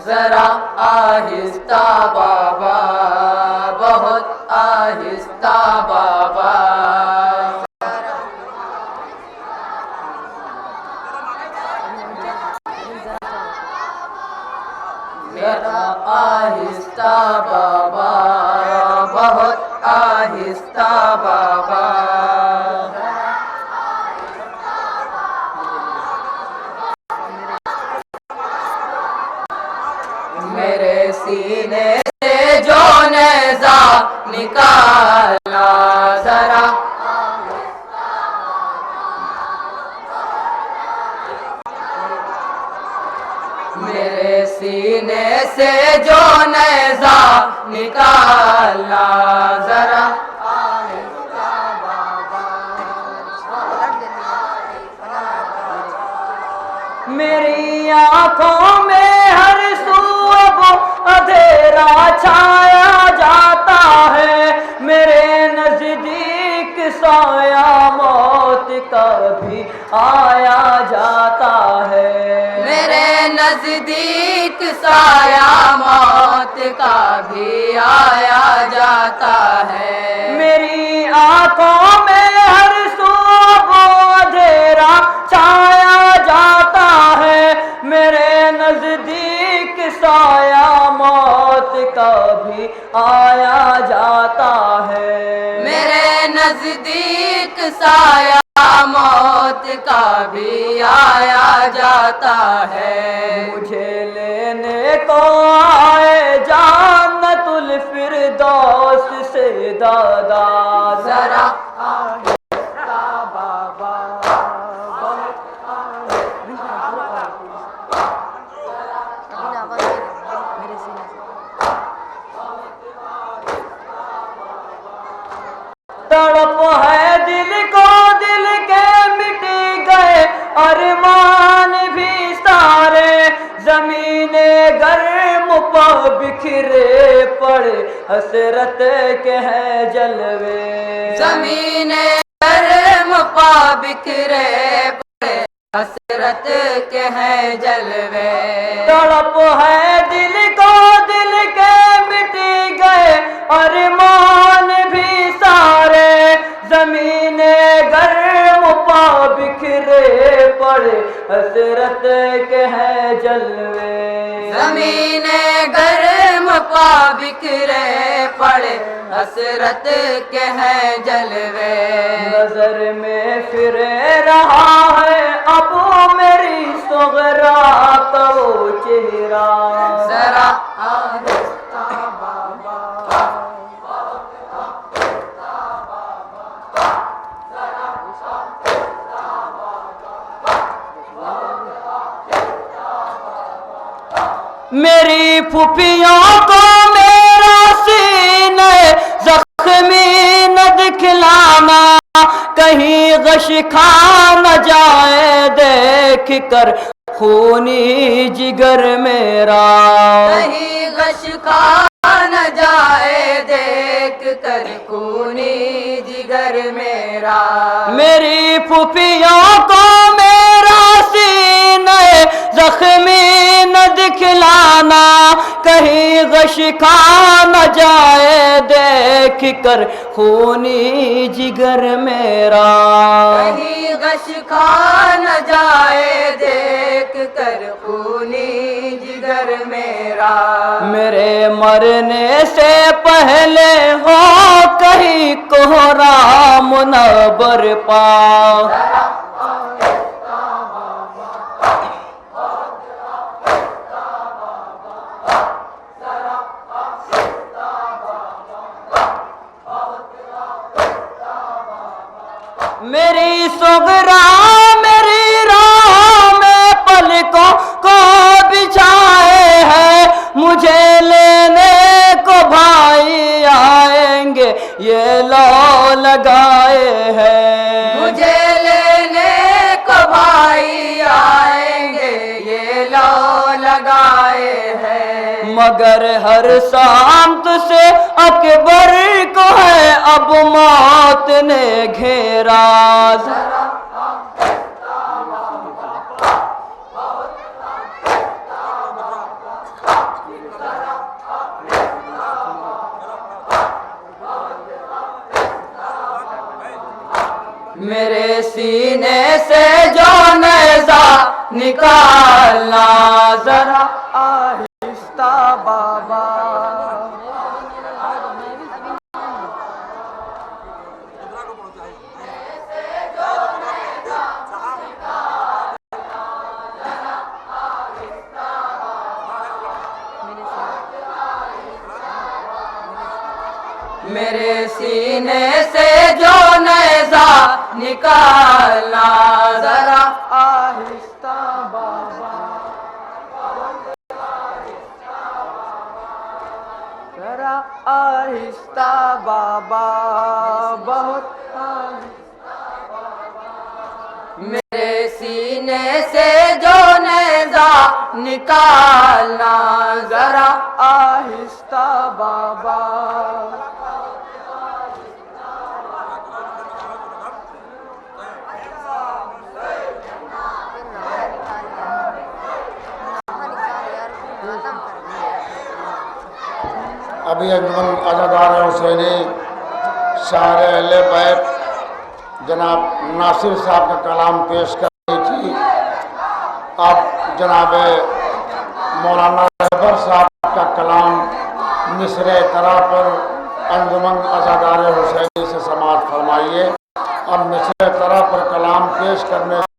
जरा आहिस्ता बाबा, बहुत आहिस्ता बाबा। जरा आहिस्ता बाबा, बहुत आहिस्ता बाबा। मेरे सीने से जो नेज़ा निकाला, जरा मेरे सीने से जो नेज़ा निकाला, जरा मेरी आंखों में हर सू अब अंधेरा छाया जाता है। मेरे नजदीक साया मौत का भी आया जाता है। मेरे नजदीक साया मौत का भी आया जाता है। मेरी आंखों में हर सू अब अंधेरा छाया जाता है। मेरे नजदीक साया मौत का भी आया जाता है। मेरे नजदीक साया मौत का भी आया जाता है। मुझे लेने को आए जन्नतुल फिरदौस से दादा, जरा बाबा, तड़प है दिल को, दिल के मिट गए अरमान भी सारे। जमीने गर्म पा बिखरे पड़े हसरत के हैं जलवे। जमीने गर्म पा बिखरे पड़े हसरत के हैं जलवे। तड़प है दिल को, दिल के मिट गए अरमान भी सारे। जमीने गर्म पा बिखरे पड़े हसरत के हैं जलवे। जमीने गर्म पा बिखरे पड़े हसरत के हैं जलवे। नजर में फिर रहा है अब मेरी सुगरा का वो चेहरा, जरा आहिस्ता बाबा, मेरी फुफियों को मेरा सीने जख्मी न दिखलाना। कहीं गश खा न जाए देख कर खूनी जिगर मेरा। कहीं गश खा न जाए देख कर खूनी जिगर मेरा। मेरी फुफियों को मेरा सीने जख्मी न दिखलाना। कहीं गश खा न जाए देख कर खूनी जिगर मेरा। कहीं गश खा न जाए देख कर खूनी जिगर मेरा। मेरे मरने से पहले हो कहीं कोहरा मुनव्वर पा। मेरी सुगरा मेरी राह में पलकों को बिछाए हैं। मुझे लेने को भाई आएंगे ये लो लगाए हैं। मुझे लेने को भाई आएंगे ये लो लगाए हैं। मगर हर शाम से अकबर को है अब मौत ने घेरा। मेरे सीने से जो नेज़ा निकालना जरा आहिस्ता बाबा। मेरे सीने से जो नेज़ा निकालना जरा आहिस्ता बाबा, जरा आहिस्ता बाबा, बहुत मेरे सीने से जो नेज़ा निकालना जरा आहिस्ता बाबा। अभी अंजुमन अज़ादार हुसैनी शायर अहले बैत जनाब नासिर साहब का कलाम पेश कर रही थी। अब जनाब मौलाना रहबर साहब का कलाम मिसरे तरा पर अंजुमन अज़ादार हुसैनी से समाअत फरमाइए। अब मिसरे तरा पर कलाम पेश करने